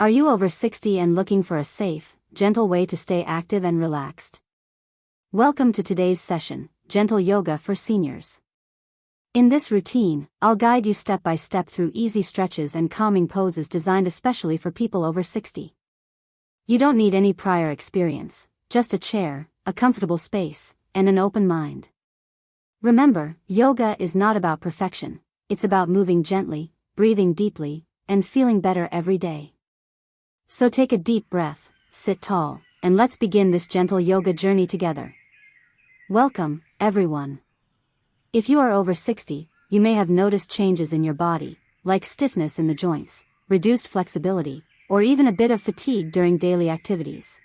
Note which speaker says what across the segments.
Speaker 1: Are you over 60 and looking for a safe, gentle way to stay active and relaxed? Welcome to today's session, Gentle Yoga for Seniors. In this routine, I'll guide you step by step through easy stretches and calming poses designed especially for people over 60. You don't need any prior experience, just a chair, a comfortable space, and an open mind. Remember, yoga is not about perfection, it's about moving gently, breathing deeply, and feeling better every day. So take a deep breath, sit tall, and let's begin this gentle yoga journey together. Welcome, everyone. If you are over 60, you may have noticed changes in your body, like stiffness in the joints, reduced flexibility, or even a bit of fatigue during daily activities.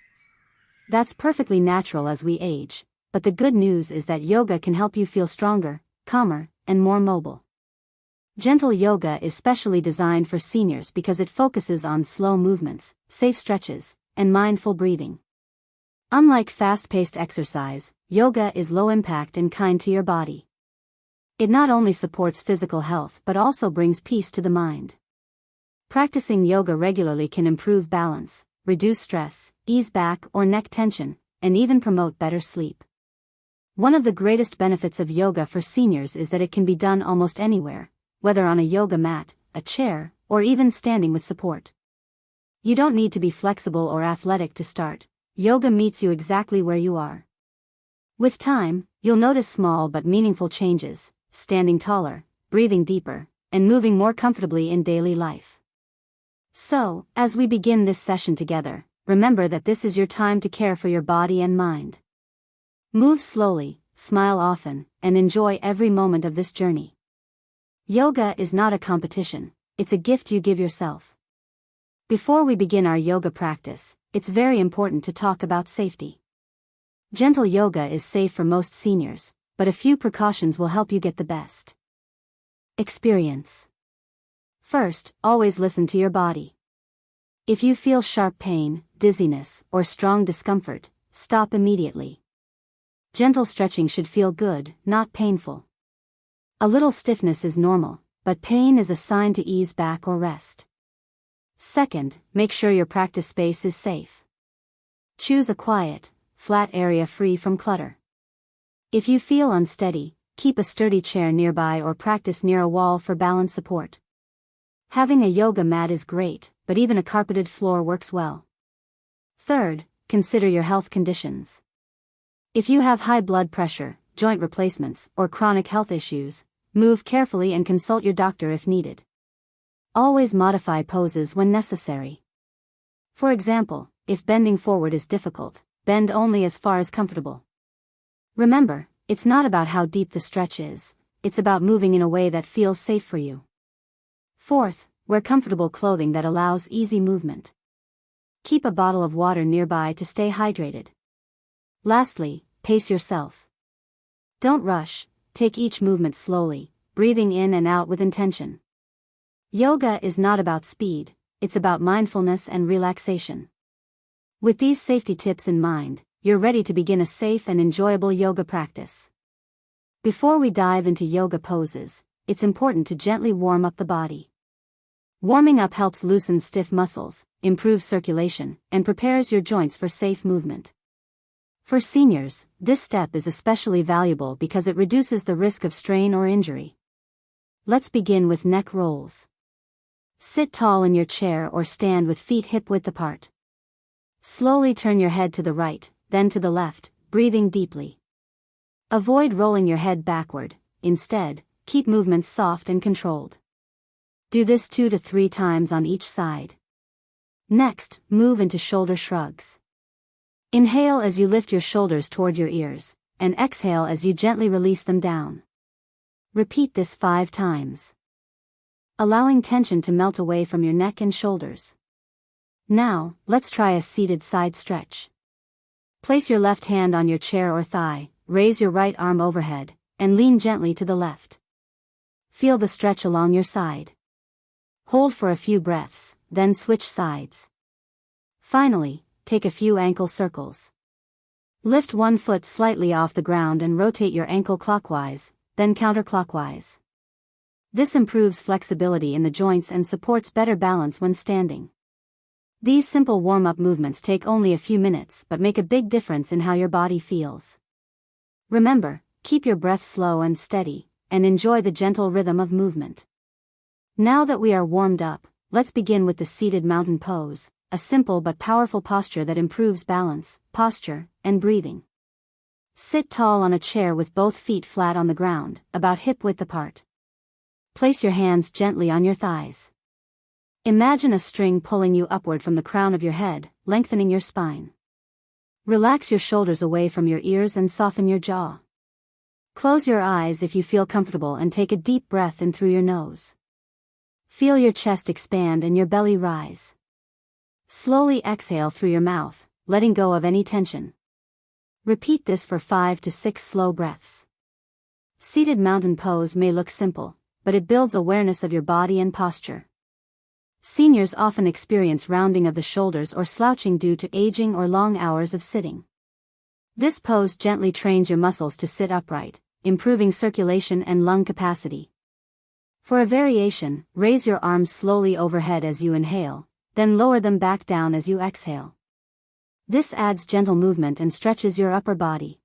Speaker 1: That's perfectly natural as we age, but the good news is that yoga can help you feel stronger, calmer, and more mobile. Gentle yoga is specially designed for seniors because it focuses on slow movements, safe stretches, and mindful breathing. Unlike fast-paced exercise, yoga is low impact and kind to your body. It not only supports physical health but also brings peace to the mind. Practicing yoga regularly can improve balance, reduce stress, ease back or neck tension, and even promote better sleep. One of the greatest benefits of yoga for seniors is that it can be done almost anywhere, whether on a yoga mat, a chair, or even standing with support. You don't need to be flexible or athletic to start. Yoga meets you exactly where you are. With time, you'll notice small but meaningful changes, standing taller, breathing deeper, and moving more comfortably in daily life. So, as we begin this session together, remember that this is your time to care for your body and mind. Move slowly, smile often, and enjoy every moment of this journey. Yoga is not a competition, it's a gift you give yourself. Before we begin our yoga practice, it's very important to talk about safety. Gentle yoga is safe for most seniors, but a few precautions will help you get the best experience. First, always listen to your body. If you feel sharp pain, dizziness, or strong discomfort, stop immediately. Gentle stretching should feel good, not painful. A little stiffness is normal, but pain is a sign to ease back or rest. Second, make sure your practice space is safe. Choose a quiet, flat area free from clutter. If you feel unsteady, keep a sturdy chair nearby or practice near a wall for balance support. Having a yoga mat is great, but even a carpeted floor works well. Third, consider your health conditions. If you have high blood pressure, joint replacements, or chronic health issues, move carefully and consult your doctor if needed. Always modify poses when necessary. For example, if bending forward is difficult, bend only as far as comfortable. Remember, it's not about how deep the stretch is, it's about moving in a way that feels safe for you. Fourth, wear comfortable clothing that allows easy movement. Keep a bottle of water nearby to stay hydrated. Lastly, pace yourself. Don't rush, take each movement slowly, breathing in and out with intention. Yoga is not about speed, it's about mindfulness and relaxation. With these safety tips in mind, you're ready to begin a safe and enjoyable yoga practice. Before we dive into yoga poses, it's important to gently warm up the body. Warming up helps loosen stiff muscles, improves circulation, and prepares your joints for safe movement. For seniors, this step is especially valuable because it reduces the risk of strain or injury. Let's begin with neck rolls. Sit tall in your chair or stand with feet hip-width apart. Slowly turn your head to the right, then to the left, breathing deeply. Avoid rolling your head backward, instead, keep movements soft and controlled. Do this 2 to 3 times on each side. Next, move into shoulder shrugs. Inhale as you lift your shoulders toward your ears, and exhale as you gently release them down. Repeat this 5 times, allowing tension to melt away from your neck and shoulders. Now, let's try a seated side stretch. Place your left hand on your chair or thigh, raise your right arm overhead, and lean gently to the left. Feel the stretch along your side. Hold for a few breaths, then switch sides. Finally, take a few ankle circles. Lift one foot slightly off the ground and rotate your ankle clockwise, then counterclockwise. This improves flexibility in the joints and supports better balance when standing. These simple warm-up movements take only a few minutes but make a big difference in how your body feels. Remember, keep your breath slow and steady, and enjoy the gentle rhythm of movement. Now that we are warmed up, let's begin with the seated mountain pose, a simple but powerful posture that improves balance, posture, and breathing. Sit tall on a chair with both feet flat on the ground, about hip-width apart. Place your hands gently on your thighs. Imagine a string pulling you upward from the crown of your head, lengthening your spine. Relax your shoulders away from your ears and soften your jaw. Close your eyes if you feel comfortable and take a deep breath in through your nose. Feel your chest expand and your belly rise. Slowly exhale through your mouth, letting go of any tension. Repeat this for 5 to 6 slow breaths. Seated mountain pose may look simple, but it builds awareness of your body and posture. Seniors often experience rounding of the shoulders or slouching due to aging or long hours of sitting. This pose gently trains your muscles to sit upright, improving circulation and lung capacity. For a variation, raise your arms slowly overhead as you inhale, then lower them back down as you exhale. This adds gentle movement and stretches your upper body.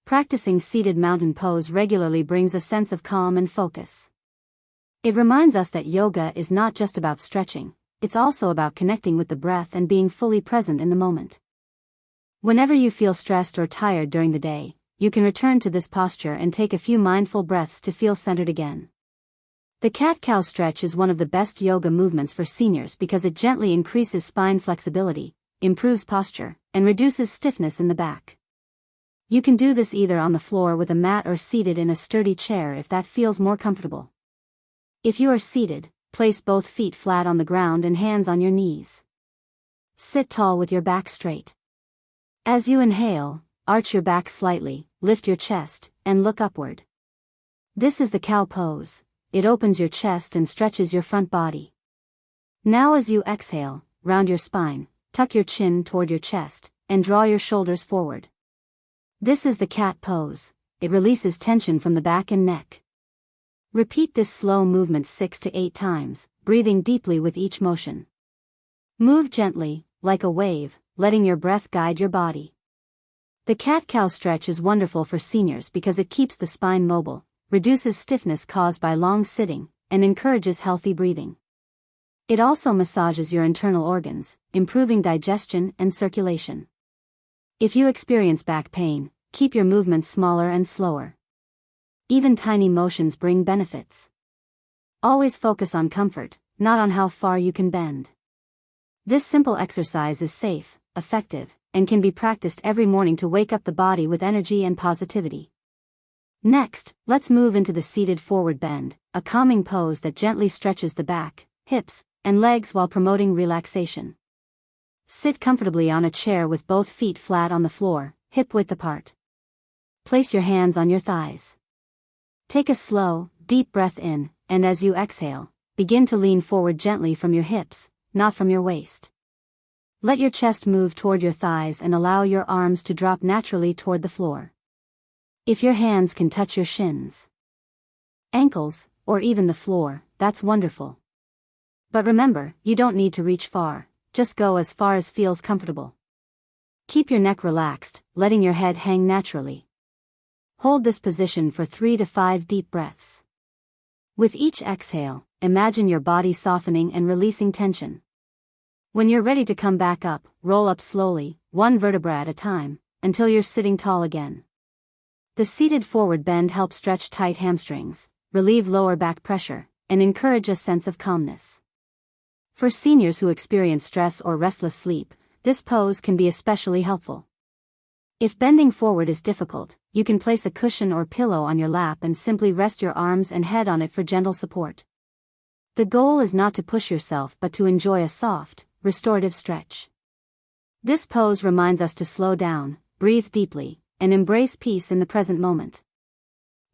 Speaker 1: Practicing seated mountain pose regularly brings a sense of calm and focus. It reminds us that yoga is not just about stretching, it's also about connecting with the breath and being fully present in the moment. Whenever you feel stressed or tired during the day, you can return to this posture and take a few mindful breaths to feel centered again. The cat-cow stretch is one of the best yoga movements for seniors because it gently increases spine flexibility, improves posture, and reduces stiffness in the back. You can do this either on the floor with a mat or seated in a sturdy chair if that feels more comfortable. If you are seated, place both feet flat on the ground and hands on your knees. Sit tall with your back straight. As you inhale, arch your back slightly, lift your chest, and look upward. This is the cow pose. It opens your chest and stretches your front body. Now as you exhale, round your spine, tuck your chin toward your chest, and draw your shoulders forward. This is the cat pose. It releases tension from the back and neck. Repeat this slow movement 6 to 8 times, breathing deeply with each motion. Move gently, like a wave, letting your breath guide your body. The cat-cow stretch is wonderful for seniors because it keeps the spine mobile, reduces stiffness caused by long sitting, and encourages healthy breathing. It also massages your internal organs, improving digestion and circulation. If you experience back pain, keep your movements smaller and slower. Even tiny motions bring benefits. Always focus on comfort, not on how far you can bend. This simple exercise is safe, effective, and can be practiced every morning to wake up the body with energy and positivity. Next, let's move into the seated forward bend, a calming pose that gently stretches the back, hips, and legs while promoting relaxation. Sit comfortably on a chair with both feet flat on the floor, hip-width apart. Place your hands on your thighs. Take a slow, deep breath in, and as you exhale, begin to lean forward gently from your hips, not from your waist. Let your chest move toward your thighs and allow your arms to drop naturally toward the floor. If your hands can touch your shins, ankles, or even the floor, that's wonderful. But remember, you don't need to reach far, just go as far as feels comfortable. Keep your neck relaxed, letting your head hang naturally. Hold this position for 3 to 5 deep breaths. With each exhale, imagine your body softening and releasing tension. When you're ready to come back up, roll up slowly, one vertebra at a time, until you're sitting tall again. The seated forward bend helps stretch tight hamstrings, relieve lower back pressure, and encourage a sense of calmness. For seniors who experience stress or restless sleep, this pose can be especially helpful. If bending forward is difficult, you can place a cushion or pillow on your lap and simply rest your arms and head on it for gentle support. The goal is not to push yourself but to enjoy a soft, restorative stretch. This pose reminds us to slow down, breathe deeply, and embrace peace in the present moment.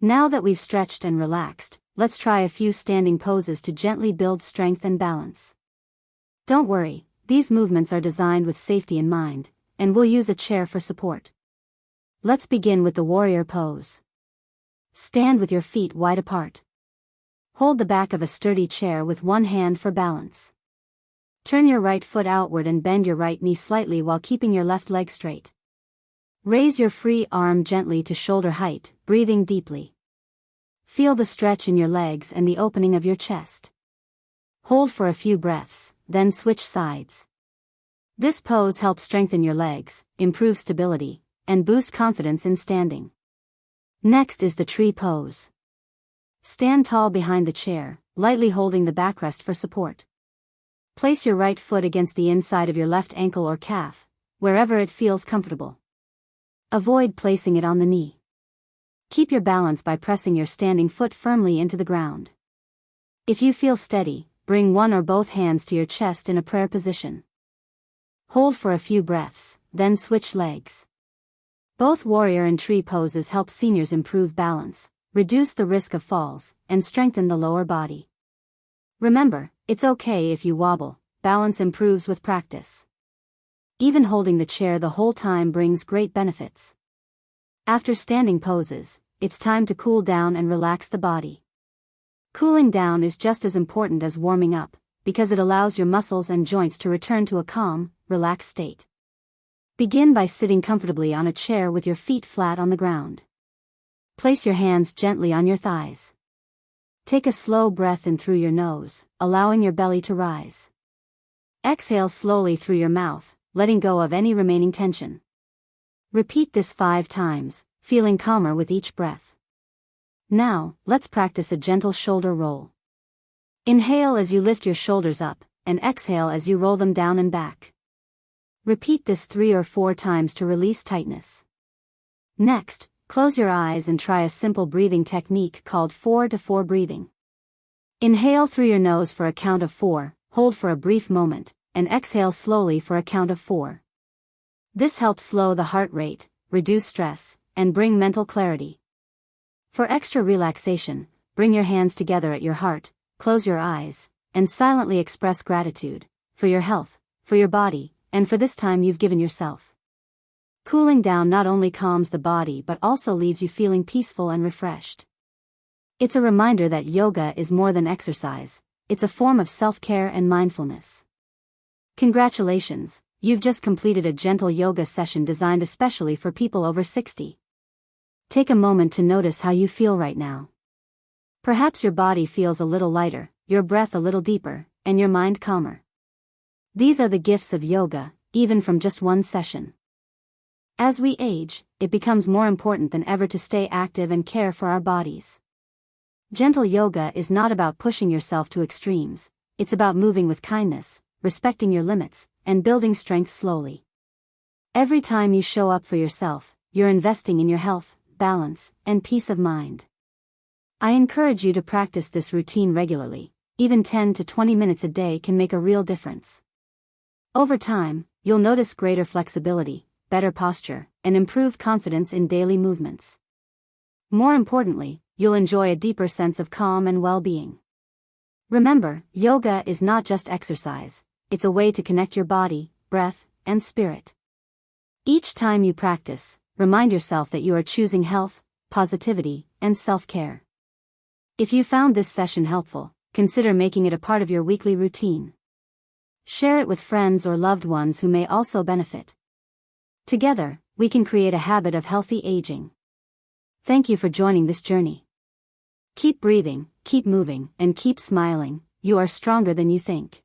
Speaker 1: Now that we've stretched and relaxed, let's try a few standing poses to gently build strength and balance. Don't worry, these movements are designed with safety in mind, and we'll use a chair for support. Let's begin with the warrior pose. Stand with your feet wide apart. Hold the back of a sturdy chair with one hand for balance. Turn your right foot outward and bend your right knee slightly while keeping your left leg straight. Raise your free arm gently to shoulder height, breathing deeply. Feel the stretch in your legs and the opening of your chest. Hold for a few breaths, then switch sides. This pose helps strengthen your legs, improve stability, and boost confidence in standing. Next is the tree pose. Stand tall behind the chair, lightly holding the backrest for support. Place your right foot against the inside of your left ankle or calf, wherever it feels comfortable. Avoid placing it on the knee. Keep your balance by pressing your standing foot firmly into the ground. If you feel steady, bring one or both hands to your chest in a prayer position. Hold for a few breaths, then switch legs. Both warrior and tree poses help seniors improve balance, reduce the risk of falls, and strengthen the lower body. Remember, it's okay if you wobble, balance improves with practice. Even holding the chair the whole time brings great benefits. After standing poses, it's time to cool down and relax the body. Cooling down is just as important as warming up, because it allows your muscles and joints to return to a calm, relaxed state. Begin by sitting comfortably on a chair with your feet flat on the ground. Place your hands gently on your thighs. Take a slow breath in through your nose, allowing your belly to rise. Exhale slowly through your mouth, letting go of any remaining tension. Repeat this 5 times, feeling calmer with each breath. Now, let's practice a gentle shoulder roll. Inhale as you lift your shoulders up, and exhale as you roll them down and back. Repeat this 3 or 4 times to release tightness. Next, close your eyes and try a simple breathing technique called 4-4 breathing. Inhale through your nose for a count of 4, hold for a brief moment, and exhale slowly for a count of 4. This helps slow the heart rate, reduce stress, and bring mental clarity. For extra relaxation, bring your hands together at your heart, close your eyes, and silently express gratitude for your health, for your body, and for this time you've given yourself. Cooling down not only calms the body but also leaves you feeling peaceful and refreshed. It's a reminder that yoga is more than exercise, it's a form of self-care and mindfulness. Congratulations, you've just completed a gentle yoga session designed especially for people over 60. Take a moment to notice how you feel right now. Perhaps your body feels a little lighter, your breath a little deeper, and your mind calmer. These are the gifts of yoga, even from just one session. As we age, it becomes more important than ever to stay active and care for our bodies. Gentle yoga is not about pushing yourself to extremes, it's about moving with kindness, respecting your limits, and building strength slowly. Every time you show up for yourself, you're investing in your health, balance, and peace of mind. I encourage you to practice this routine regularly. Even 10 to 20 minutes a day can make a real difference. Over time, you'll notice greater flexibility, better posture, and improved confidence in daily movements. More importantly, you'll enjoy a deeper sense of calm and well-being. Remember, yoga is not just exercise, it's a way to connect your body, breath, and spirit. Each time you practice, remind yourself that you are choosing health, positivity, and self-care. If you found this session helpful, consider making it a part of your weekly routine. Share it with friends or loved ones who may also benefit. Together, we can create a habit of healthy aging. Thank you for joining this journey. Keep breathing, keep moving, and keep smiling. You are stronger than you think.